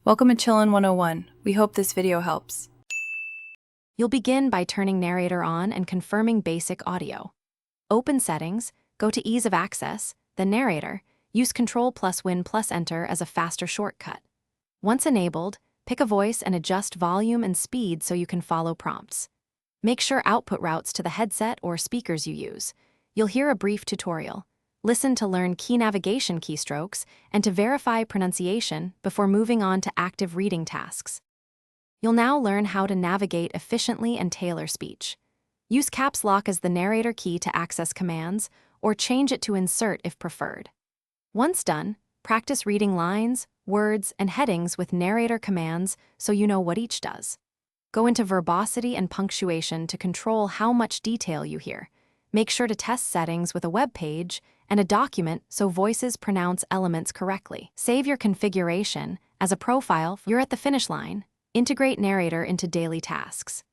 Welcome to Chillin' 101. We hope this video helps. You'll begin by turning Narrator on and confirming basic audio. Open Settings, go to Ease of Access, then Narrator, use Ctrl+Win+Enter as a faster shortcut. Once enabled, pick a voice and adjust volume and speed so you can follow prompts. Make sure output routes to the headset or speakers you use. You'll hear a brief tutorial. Listen to learn key navigation keystrokes and to verify pronunciation before moving on to active reading tasks. You'll now learn how to navigate efficiently and tailor speech. Use caps lock as the narrator key to access commands, or change it to insert if preferred. Once done, practice reading lines, words, and headings with narrator commands so you know what each does. Go into verbosity and punctuation to control how much detail you hear. Make sure to test settings with a web page and a document so voices pronounce elements correctly. Save your configuration as a profile. You're at the finish line. Integrate Narrator into daily tasks.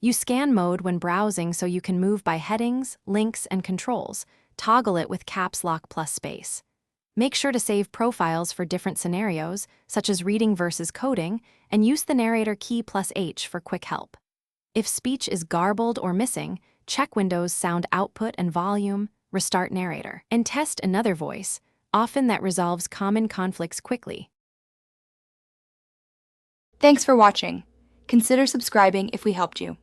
Use scan mode when browsing so you can move by headings, links, and controls. Toggle it with caps lock plus space. Make sure to save profiles for different scenarios, such as reading versus coding, and use the Narrator key plus H for quick help. If speech is garbled or missing, check Windows sound output and volume, restart Narrator, and test another voice. Often that resolves common conflicts quickly. Thanks for watching. Consider subscribing if we helped you.